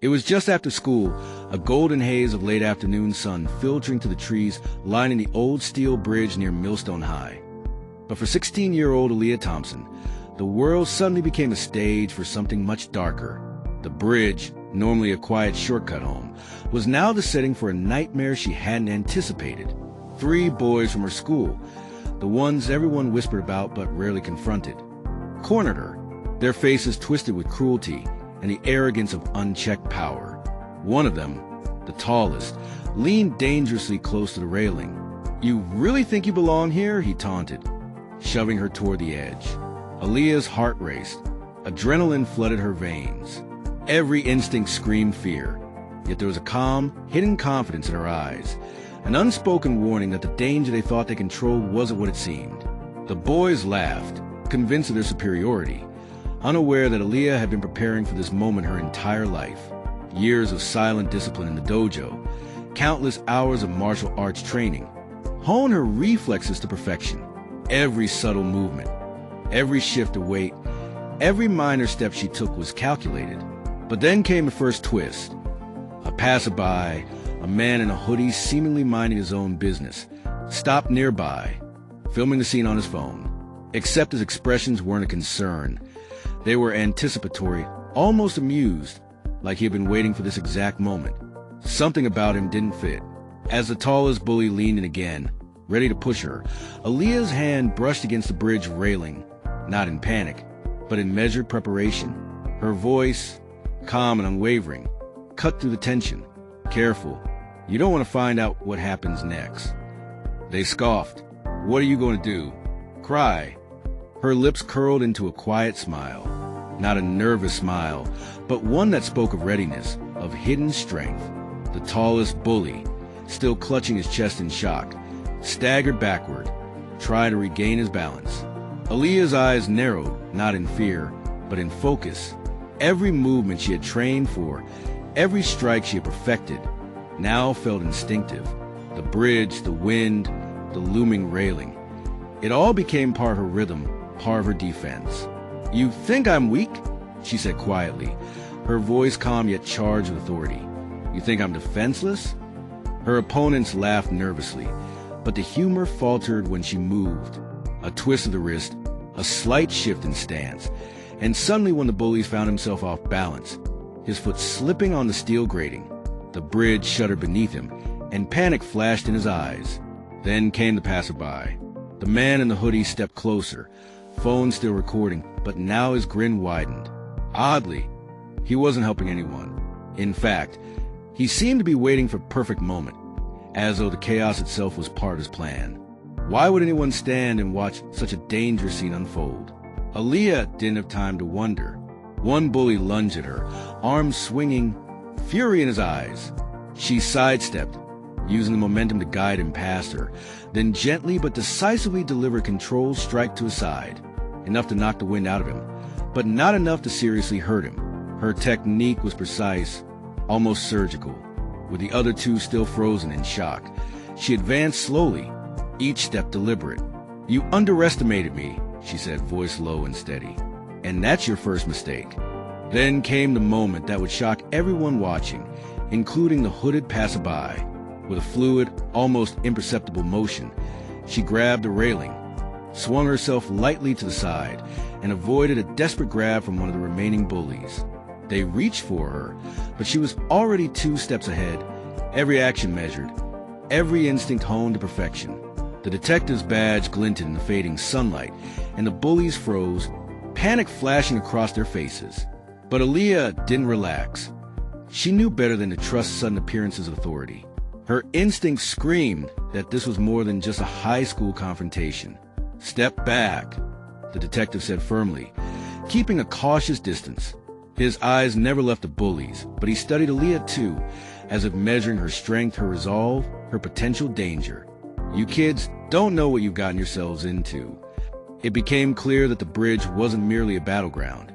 It was just after school, a golden haze of late afternoon sun filtering through the trees lining the old steel bridge near Millstone High. But for 16-year-old Aaliyah Thompson, the world suddenly became a stage for something much darker. The bridge, normally a quiet shortcut home, was now the setting for a nightmare she hadn't anticipated. 3 boys from her school, the ones everyone whispered about but rarely confronted, cornered her, their faces twisted with cruelty and the arrogance of unchecked power. One of them, the tallest, leaned dangerously close to the railing. "You really think you belong here?" he taunted, shoving her toward the edge. Aaliyah's heart raced. Adrenaline flooded her veins. Every instinct screamed fear, yet there was a calm, hidden confidence in her eyes, an unspoken warning that the danger they thought they controlled wasn't what it seemed. The boys laughed, convinced of their superiority, unaware that Aaliyah had been preparing for this moment her entire life. Years of silent discipline in the dojo, countless hours of martial arts training, honed her reflexes to perfection. Every subtle movement, every shift of weight, every minor step she took was calculated. But then came the first twist. A passerby, a man in a hoodie seemingly minding his own business, stopped nearby, filming the scene on his phone. Except his expressions weren't a concern. They were anticipatory, almost amused, like he had been waiting for this exact moment. Something about him didn't fit. As the tallest bully leaned in again, ready to push her, Aaliyah's hand brushed against the bridge railing, not in panic, but in measured preparation. Her voice, calm and unwavering, cut through the tension. "Careful. You don't want to find out what happens next." They scoffed. "What are you going to do? Cry?" Her lips curled into a quiet smile. Not a nervous smile, but one that spoke of readiness, of hidden strength. The tallest bully, still clutching his chest in shock, staggered backward, trying to regain his balance. Aaliyah's eyes narrowed, not in fear, but in focus. Every movement she had trained for, every strike she had perfected, now felt instinctive. The bridge, the wind, the looming railing. It all became part of her rhythm, part of her defense. "You think I'm weak?" she said quietly, her voice calm yet charged with authority. "You think I'm defenseless?" Her opponents laughed nervously, but the humor faltered when she moved. A twist of the wrist, a slight shift in stance, and suddenly one of the bullies found himself off balance, his foot slipping on the steel grating. The bridge shuddered beneath him, and panic flashed in his eyes. Then came the passerby. The man in the hoodie stepped closer, phone still recording, but now his grin widened. Oddly, he wasn't helping anyone. In fact, he seemed to be waiting for the perfect moment, as though the chaos itself was part of his plan. Why would anyone stand and watch such a dangerous scene unfold? Aaliyah didn't have time to wonder. One bully lunged at her, arms swinging, fury in his eyes. She sidestepped, using the momentum to guide him past her, then gently but decisively delivered a controlled strike to his side, enough to knock the wind out of him, but not enough to seriously hurt him. Her technique was precise, almost surgical. With the other 2 still frozen in shock, she advanced slowly, each step deliberate. "You underestimated me," she said, voice low and steady. "And that's your first mistake." Then came the moment that would shock everyone watching, including the hooded passerby. With a fluid, almost imperceptible motion, she grabbed the railing, swung herself lightly to the side, and avoided a desperate grab from one of the remaining bullies. They reached for her, but she was already 2 steps ahead, every action measured, every instinct honed to perfection. The detective's badge glinted in the fading sunlight, and the bullies froze, panic flashing across their faces. But Aaliyah didn't relax. She knew better than to trust sudden appearances of authority. Her instincts screamed that this was more than just a high school confrontation. "Step back," the detective said firmly, keeping a cautious distance. His eyes never left the bullies, but he studied Aaliyah too, as if measuring her strength, her resolve, her potential danger. "You kids don't know what you've gotten yourselves into." It became clear that the bridge wasn't merely a battleground.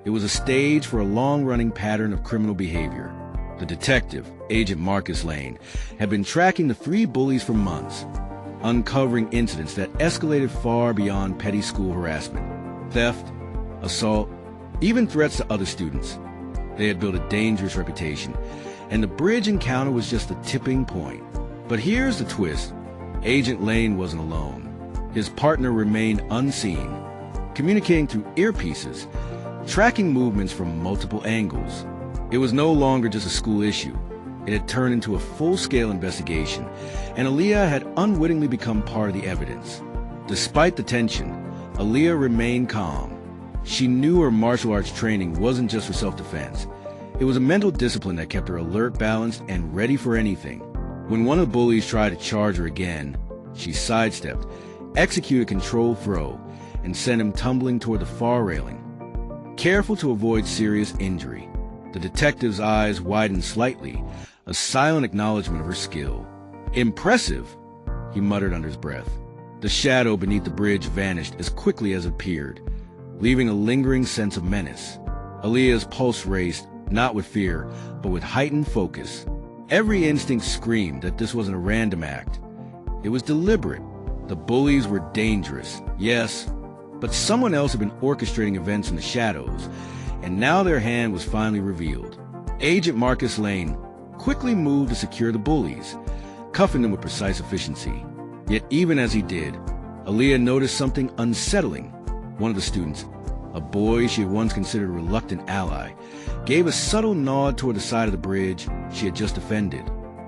It was a stage for a long-running pattern of criminal behavior. The detective, Agent Marcus Lane, had been tracking the 3 bullies for months, uncovering incidents that escalated far beyond petty school harassment, theft, assault, even threats to other students. They had built a dangerous reputation, and the bridge encounter was just the tipping point. But here's the twist. Agent Lane wasn't alone. His partner remained unseen, communicating through earpieces, tracking movements from multiple angles. It was no longer just a school issue. It had turned into a full-scale investigation, and Aaliyah had unwittingly become part of the evidence. Despite the tension, Aaliyah remained calm. She knew her martial arts training wasn't just for self-defense. It was a mental discipline that kept her alert, balanced, and ready for anything. When one of the bullies tried to charge her again, she sidestepped, executed a controlled throw, and sent him tumbling toward the far railing. Careful to avoid serious injury, the detective's eyes widened slightly, a silent acknowledgement of her skill. "Impressive," he muttered under his breath. The shadow beneath the bridge vanished as quickly as it appeared, leaving a lingering sense of menace. Aaliyah's pulse raced, not with fear, but with heightened focus. Every instinct screamed that this wasn't a random act. It was deliberate. The bullies were dangerous, yes, but someone else had been orchestrating events in the shadows, and now their hand was finally revealed. Agent Marcus Lane quickly moved to secure the bullies, cuffing them with precise efficiency. Yet even as he did, Aaliyah noticed something unsettling. One of the students, a boy she had once considered a reluctant ally, gave a subtle nod toward the side of the bridge she had just defended.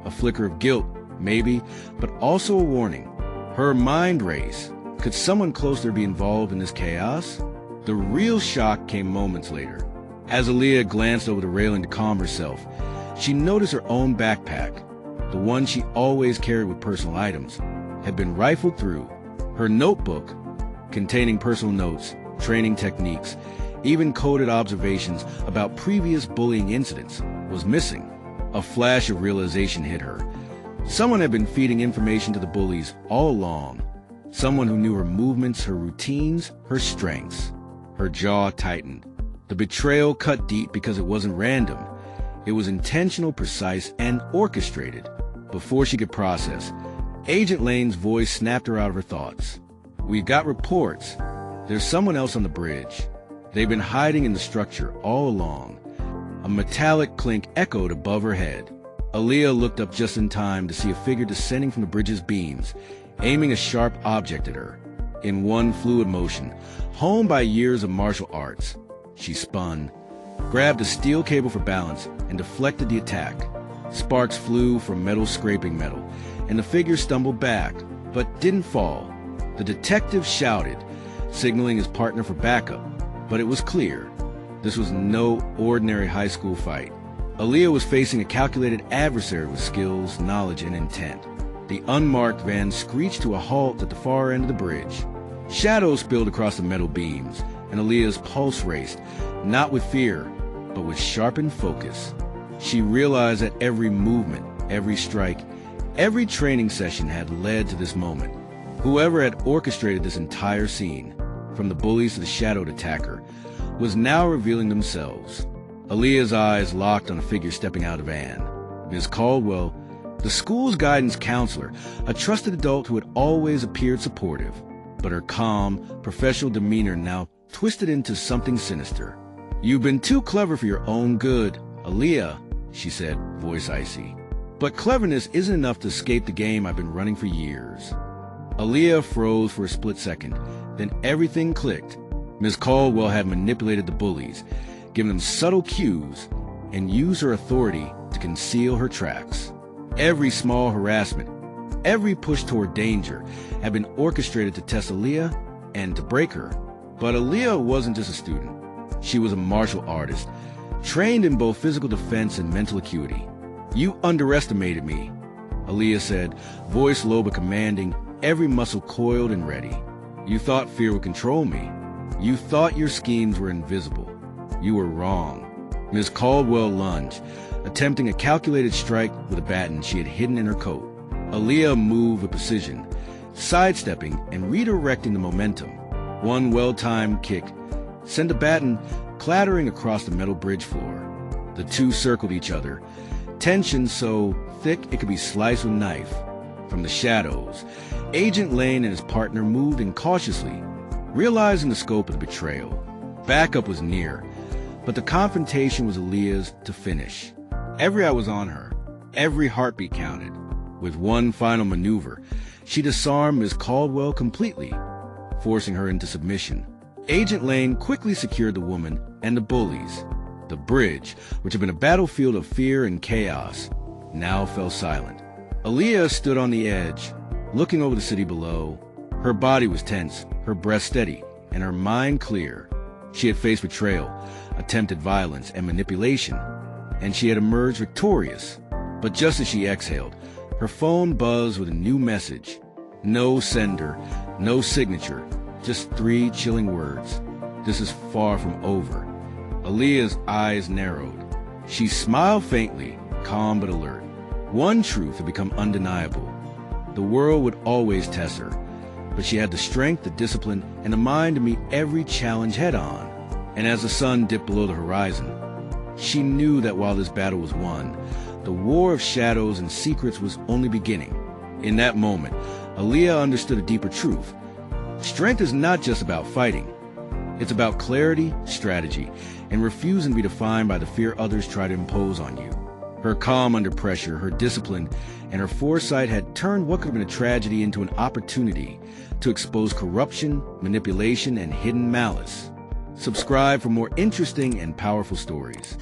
A flicker of guilt, maybe, but also a warning. Her mind raced. Could someone close to her be involved in this chaos? The real shock came moments later. As Aaliyah glanced over the railing to calm herself, she noticed her own backpack, the one she always carried with personal items, had been rifled through. Her notebook, containing personal notes, training techniques, even coded observations about previous bullying incidents, was missing. A flash of realization hit her. Someone had been feeding information to the bullies all along. Someone who knew her movements, her routines, her strengths. Her jaw tightened. The betrayal cut deep because it wasn't random. It was intentional, precise, and orchestrated. Before she could process, Agent Lane's voice snapped her out of her thoughts. "We've got reports. There's someone else on the bridge. They've been hiding in the structure all along." A metallic clink echoed above her head. Aaliyah looked up just in time to see a figure descending from the bridge's beams, aiming a sharp object at her. In one fluid motion, honed by years of martial arts, she spun, grabbed a steel cable for balance, and deflected the attack. Sparks flew from metal scraping metal, and the figure stumbled back, but didn't fall. The detective shouted, signaling his partner for backup, but it was clear. This was no ordinary high school fight. Aaliyah was facing a calculated adversary with skills, knowledge, and intent. The unmarked van screeched to a halt at the far end of the bridge. Shadows spilled across the metal beams, and Aaliyah's pulse raced, not with fear, but with sharpened focus. She realized that every movement, every strike, every training session had led to this moment. Whoever had orchestrated this entire scene, from the bullies to the shadowed attacker, was now revealing themselves. Aaliyah's eyes locked on a figure stepping out of the van. Ms. Caldwell, the school's guidance counselor, a trusted adult who had always appeared supportive, but her calm, professional demeanor now twisted into something sinister. "You've been too clever for your own good, Aaliyah," she said, voice icy. "But cleverness isn't enough to escape the game I've been running for years." Aaliyah froze for a split second, then everything clicked. Ms. Caldwell had manipulated the bullies, given them subtle cues, and used her authority to conceal her tracks. Every small harassment, every push toward danger had been orchestrated to test Aaliyah and to break her. But Aaliyah wasn't just a student. She was a martial artist, trained in both physical defense and mental acuity. "You underestimated me," Aaliyah said, voice low but commanding, every muscle coiled and ready. "You thought fear would control me. You thought your schemes were invisible. You were wrong." Ms. Caldwell lunged, attempting a calculated strike with a baton she had hidden in her coat. Aaliyah moved with precision, sidestepping and redirecting the momentum. One well-timed kick sent the baton clattering across the metal bridge floor. The two circled each other, tension so thick it could be sliced with a knife. From the shadows, Agent Lane and his partner moved incautiously, realizing the scope of the betrayal. Backup was near, But the confrontation was Aaliyah's to finish. Every eye was on her. Every heartbeat counted. With one final maneuver, she disarmed Ms. Caldwell completely, forcing her into submission. Agent Lane quickly secured the woman and the bullies. The bridge, which had been a battlefield of fear and chaos, now fell silent. Aaliyah stood on the edge, looking over the city below. Her body was tense, her breath steady, and her mind clear. She had faced betrayal, attempted violence, and manipulation, and she had emerged victorious. But just as she exhaled, her phone buzzed with a new message. No sender, no signature, just 3 chilling words. This is far from over. Aaliyah's eyes narrowed. She smiled faintly, calm but alert. One truth had become undeniable. The world would always test her, but she had the strength, the discipline, and the mind to meet every challenge head-on. And as the sun dipped below the horizon, she knew that while this battle was won, the war of shadows and secrets was only beginning. In that moment, Aaliyah understood a deeper truth. Strength is not just about fighting. It's about clarity, strategy, and refusing to be defined by the fear others try to impose on you. Her calm under pressure, her discipline, and her foresight had turned what could have been a tragedy into an opportunity to expose corruption, manipulation, and hidden malice. Subscribe for more interesting and powerful stories.